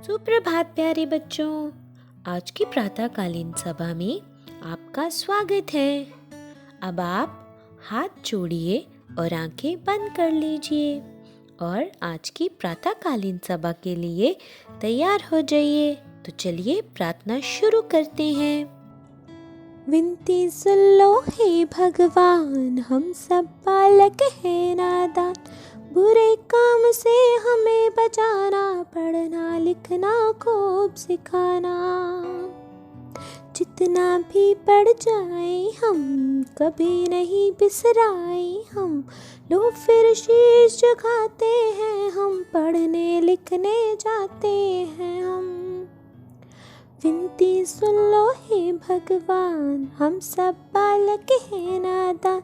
सुप्रभात प्यारे बच्चों। आज की प्रातःकालीन सभा में आपका स्वागत है। अब आप हाथ जोड़िए और आंखें बंद कर लीजिए और आज की प्रातःकालीन सभा के लिए तैयार हो जाइए। तो चलिए प्रार्थना शुरू करते हैं। विनती सुन लो हे भगवान, हम सब बालक हैं नादान, बुरे काम से हमें बचाना, पढ़ना लिखना खूब सिखाना। जितना भी पढ़ जाए हम कभी नहीं बिसराए हम, लो फिर शीश झुकाते हैं हम, पढ़ने लिखने जाते हैं हम। विनती सुन लो हे भगवान, हम सब बालक हैं नादान,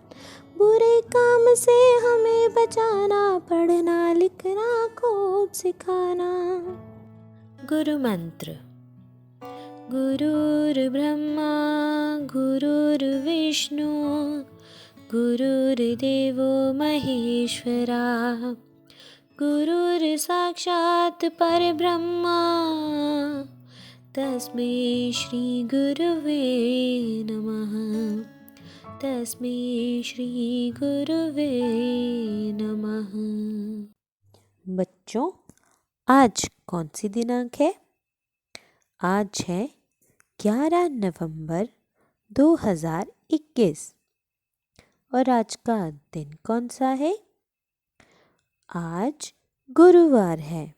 बुरे काम से हमें बचाना, पढ़ना लिखना खूब सिखाना। गुरु मंत्र। गुरुर्ब्रह्मा गुरुर्विष्णु गुरुर्देवो महेश्वरा, गुरुर्साक्षात् परब्रह्मा, तस्मै श्री गुरुवे नमः, तस्मै श्री गुरुवे नमः। बच्चों, आज कौन सी दिनांक है? आज है 11 नवंबर 2021 और आज का दिन कौन सा है? आज गुरुवार है,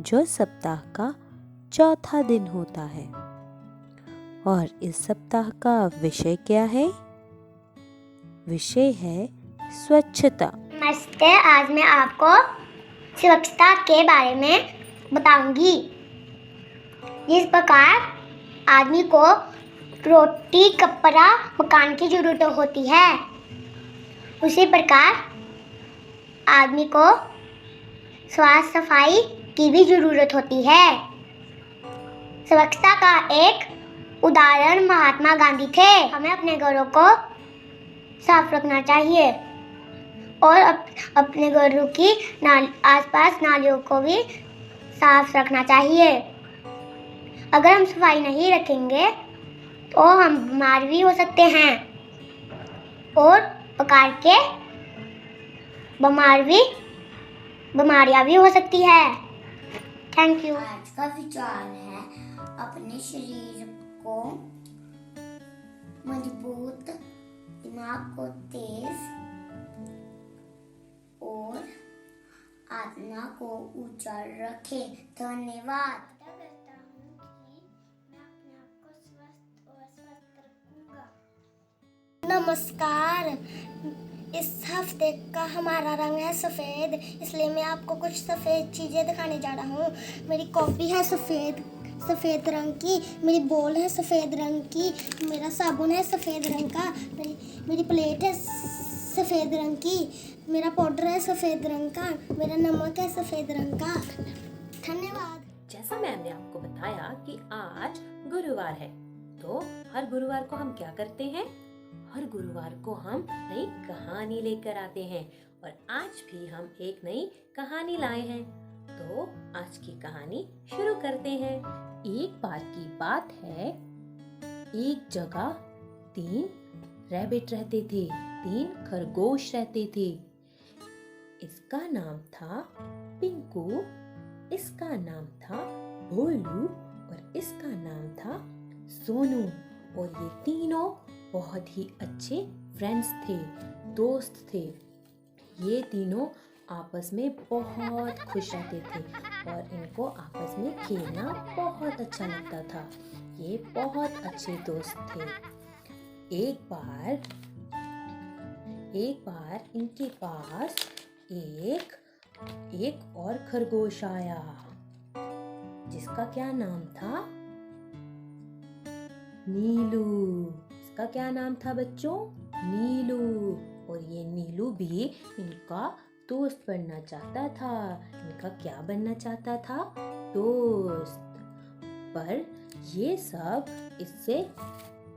जो सप्ताह का चौथा दिन होता है। और इस सप्ताह का विषय क्या है? विषय है स्वच्छता। नमस्ते, आज मैं आपको स्वच्छता के बारे में बताऊंगी। जिस प्रकार आदमी को रोटी, कपड़ा, मकान की जरूरत होती है, उसी प्रकार आदमी को साफ सफाई की भी जरूरत होती है। स्वच्छता का एक उदाहरण महात्मा गांधी थे। हमें अपने घरों को साफ रखना चाहिए और अपने घरों की आसपास नालियों को भी साफ रखना चाहिए। अगर हम सफाई नहीं रखेंगे तो हम बीमार भी हो सकते हैं और प्रकार के बीमारियां भी हो सकती है। Thank you. आज का विचार है अपने शरीर को मजबूत, दिमाग को तेज और आत्मा को ऊंचा रखें। धन्यवाद। नमस्कार। इस हफ्ते का हमारा रंग है सफ़ेद, इसलिए मैं आपको कुछ सफ़ेद चीज़ें दिखाने जा रहा हूँ। मेरी कॉपी है सफ़ेद रंग की, मेरी बॉल है सफ़ेद रंग की, मेरा साबुन है सफ़ेद रंग का, मेरी प्लेट है सफ़ेद रंग की, मेरा पाउडर है सफ़ेद रंग का, मेरा नमक है सफ़ेद रंग का। धन्यवाद। जैसा मैम ने आपको बताया कि आज गुरुवार है, तो हर गुरुवार को हम क्या करते हैं? हर गुरुवार को हम नई कहानी लेकर आते हैं और आज भी हम एक नई कहानी लाए हैं। तो आज की कहानी शुरू करते हैं। एक बार की बात है, एक जगह 3 रैबिट रहते थे, 3 खरगोश रहते थे। इसका नाम था पिंकू, इसका नाम था भोलू और इसका नाम था सोनू। और ये तीनों बहुत ही अच्छे फ्रेंड्स थे, दोस्त थे। ये तीनों आपस में बहुत खुश रहते थे और इनको आपस में खेलना बहुत अच्छा लगता था। ये बहुत अच्छे दोस्त थे। एक बार इनके पास एक और खरगोश आया, जिसका क्या नाम था? नीलू। इसका क्या नाम था बच्चों? नीलू। और ये नीलू भी इनका दोस्त बनना चाहता था। इनका क्या बनना चाहता था? दोस्त। पर ये सब इससे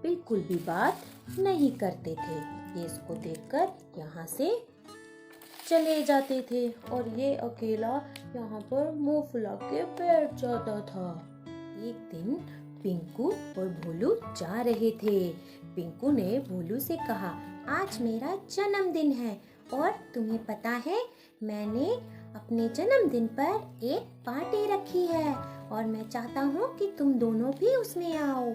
बिल्कुल भी बात नहीं करते थे। ये इसको देखकर यहाँ से चले जाते थे और ये अकेला यहाँ पर मुंह फुला के बैठ जाता था। एक दिन पिंकू और भोलू जा रहे थे। पिंकू ने भोलू से कहा, आज मेरा जन्मदिन है और तुम्हें पता है मैंने अपने जन्मदिन पर एक पार्टी रखी है और मैं चाहता हूँ कि तुम दोनों भी उसमें आओ।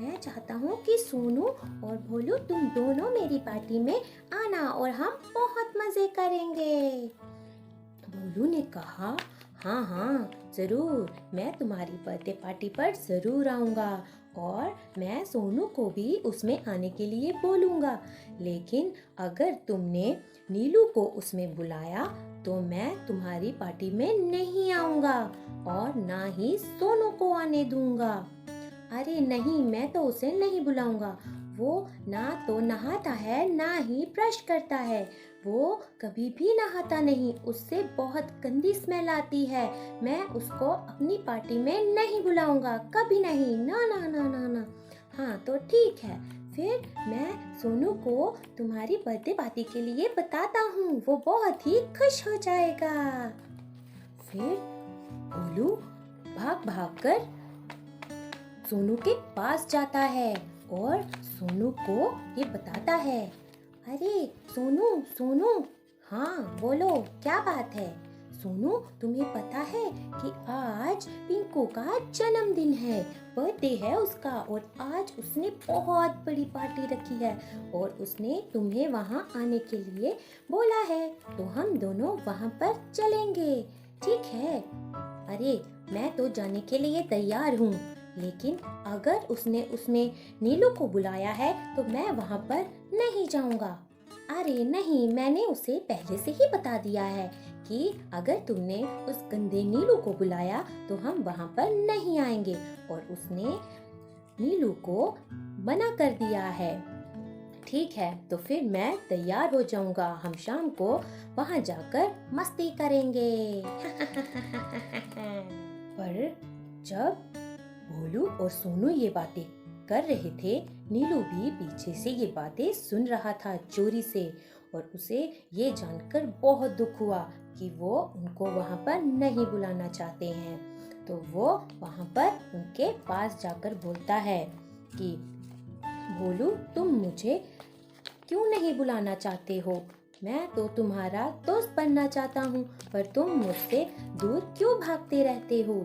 मैं चाहता हूँ कि सोनू और भोलू तुम दोनों मेरी पार्टी में आना और हम बहुत मजे करेंगे। भोलू ने कहा, हाँ हाँ जरूर, मैं तुम्हारी बर्थडे पार्टी पर जरूर आऊँगा और मैं सोनू को भी उसमें आने के लिए बोलूँगा, लेकिन अगर तुमने नीलू को उसमें बुलाया तो मैं तुम्हारी पार्टी में नहीं आऊँगा और ना ही सोनू को आने दूँगा। अरे नहीं, मैं तो उसे नहीं बुलाऊँगा। वो ना तो नहाता है ना ही ब्रश करता है, वो कभी भी नहाता नहीं, उससे बहुत गंदी स्मेल आती है। मैं उसको अपनी पार्टी में नहीं बुलाऊंगा, कभी नहीं, ना ना ना ना ना। हाँ तो ठीक है, फिर मैं सोनू को तुम्हारी बर्थडे पार्टी के लिए बताता हूँ, वो बहुत ही खुश हो जाएगा। फिर भोलू भाग भाग कर सोनू के पास जाता है और सोनू को ये बताता है, अरे सोनू सोनू, हाँ बोलो क्या बात है। सोनू तुम्हें पता है कि आज पिंकू का जन्मदिन है, बर्थडे है उसका और आज उसने बहुत बड़ी पार्टी रखी है और उसने तुम्हें वहाँ आने के लिए बोला है, तो हम दोनों वहाँ पर चलेंगे, ठीक है। अरे मैं तो जाने के लिए तैयार हूँ, लेकिन अगर उसने उसमें नीलू को बुलाया है तो मैं वहाँ पर नहीं जाऊँगा। अरे नहीं, मैंने उसे पहले से ही बता दिया है कि अगर तुमने उस गंदे नीलू को बुलाया तो हम वहाँ पर नहीं आएंगे और उसने नीलू को मना कर दिया है। ठीक है, तो फिर मैं तैयार हो जाऊँगा, हम शाम को वहाँ जाकर मस्ती करेंगे। पर जब भोलू और सोनू ये बातें कर रहे थे, नीलू भी पीछे से ये बातें सुन रहा था चोरी से और उसे ये जानकर बहुत दुख हुआ कि वो उनको वहाँ पर नहीं बुलाना चाहते हैं। तो वो वहाँ पर उनके पास जाकर बोलता है कि भोलू तुम मुझे क्यों नहीं बुलाना चाहते हो, मैं तो तुम्हारा दोस्त बनना चाहता हूँ, पर तुम मुझसे दूर क्यों भागते रहते हो।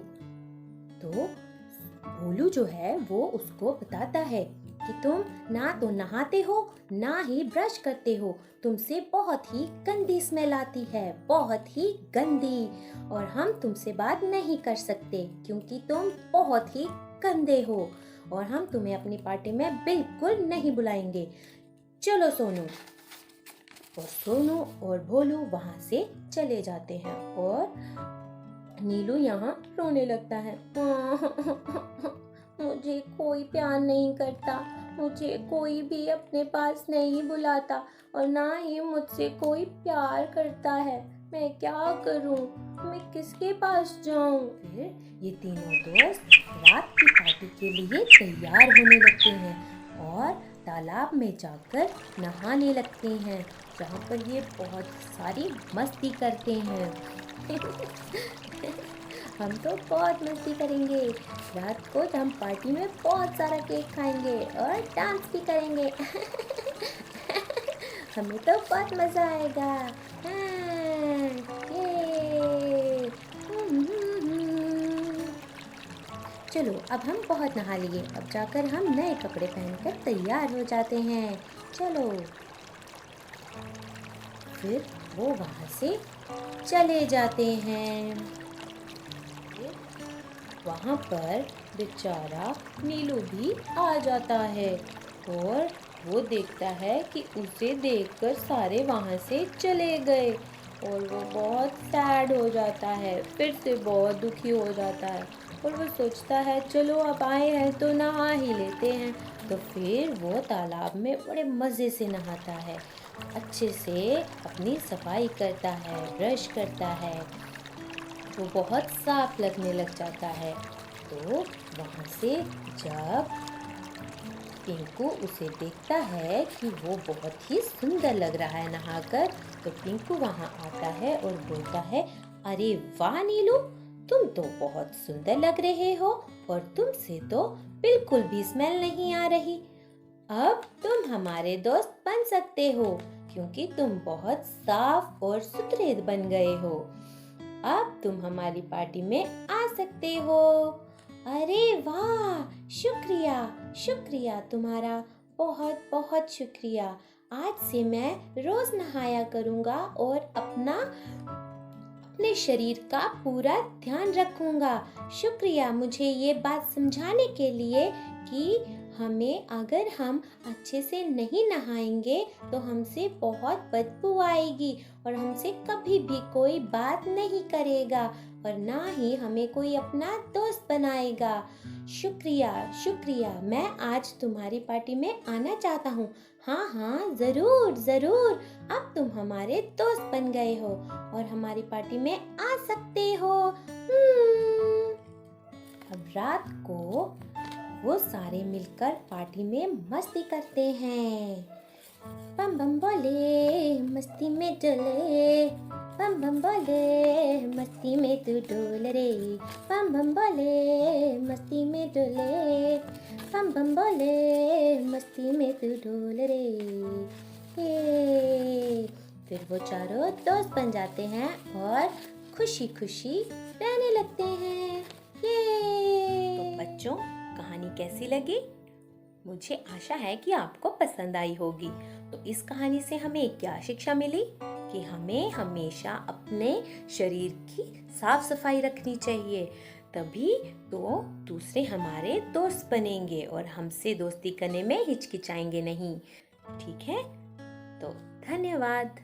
तो भोलू जो है वो उसको बताता है कि तुम ना तो नहाते हो ना ही ब्रश करते हो, तुमसे बहुत ही गंदी स्मेल आती है, बहुत ही गंदी, और हम तुमसे बात नहीं कर सकते क्योंकि तुम बहुत ही गंदे हो और हम तुम्हें अपनी पार्टी में बिल्कुल नहीं बुलाएंगे। चलो सोनू। और सोनू और भोलू वहाँ से चले जाते हैं और नीलू यहाँ रोने लगता है। मुझे कोई प्यार नहीं करता, मुझे कोई भी अपने पास नहीं बुलाता और ना ही मुझसे कोई प्यार करता है, मैं क्या करूं, मैं किसके पास जाऊं। फिर ये तीनों दोस्त रात की पार्टी के लिए तैयार होने लगते हैं और तालाब में जाकर नहाने लगते हैं, जहाँ पर ये बहुत सारी मस्ती करते हैं। हम तो बहुत मस्ती करेंगे, रात को हम पार्टी में बहुत सारा केक खाएंगे और डांस भी करेंगे। हमें तो बहुत मज़ा आएगा। हाँ, ये। चलो अब हम बहुत नहा लिए, अब जाकर हम नए कपड़े पहनकर तैयार हो जाते हैं। चलो। फिर वो वहाँ से चले जाते हैं। वहाँ पर बेचारा नीलू भी आ जाता है और वो देखता है कि उसे देखकर सारे वहाँ से चले गए और वो बहुत सैड हो जाता है, फिर से बहुत दुखी हो जाता है और वो सोचता है चलो अब आए हैं तो नहा ही लेते हैं। तो फिर वो तालाब में बड़े मज़े से नहाता है, अच्छे से अपनी सफाई करता है, ब्रश करता है, वो बहुत साफ लगने लग जाता है। तो वहाँ से जब पिंकू उसे देखता है कि वो बहुत ही सुंदर लग रहा है नहाकर, तो पिंकू वहाँ आता है और बोलता है, अरे वाह नीलू, तुम तो बहुत सुंदर लग रहे हो और तुमसे तो बिल्कुल भी स्मेल नहीं आ रही। अब तुम हमारे दोस्त बन सकते हो क्योंकि तुम बहुत साफ और सुथरे बन गए हो। अब तुम हमारी पार्टी में आ सकते हो। अरे वाह, शुक्रिया शुक्रिया तुम्हारा, बहुत बहुत शुक्रिया। आज से मैं रोज नहाया करूँगा और अपने शरीर का पूरा ध्यान रखूँगा। शुक्रिया मुझे ये बात समझाने के लिए कि अगर हम अच्छे से नहीं नहाएंगे तो हमसे बहुत बदबू आएगी और हमसे कभी भी कोई बात नहीं करेगा और ना ही हमें कोई अपना दोस्त बनाएगा। शुक्रिया शुक्रिया, मैं आज तुम्हारी पार्टी में आना चाहता हूँ। हाँ हाँ, जरूर जरूर, अब तुम हमारे दोस्त बन गए हो और हमारी पार्टी में आ सकते हो। अब रात को वो सारे मिलकर पार्टी में मस्ती करते हैं। बम बम बोले मस्ती में डोले, बम बम बोले मस्ती में तू डोल रे, बम बम बोले मस्ती में डोले, बम बम बोले मस्ती में तू डोल रे। ये फिर वो चारों दोस्त बन जाते हैं और खुशी खुशी रहने लगते हैं। ये तो बच्चों, कहानी कैसी लगी? मुझे आशा है कि आपको पसंद आई होगी। तो इस कहानी से हमें क्या शिक्षा मिली? कि हमें हमेशा अपने शरीर की साफ सफाई रखनी चाहिए, तभी तो दूसरे हमारे दोस्त बनेंगे और हमसे दोस्ती करने में हिचकिचाएंगे नहीं। ठीक है? तो धन्यवाद।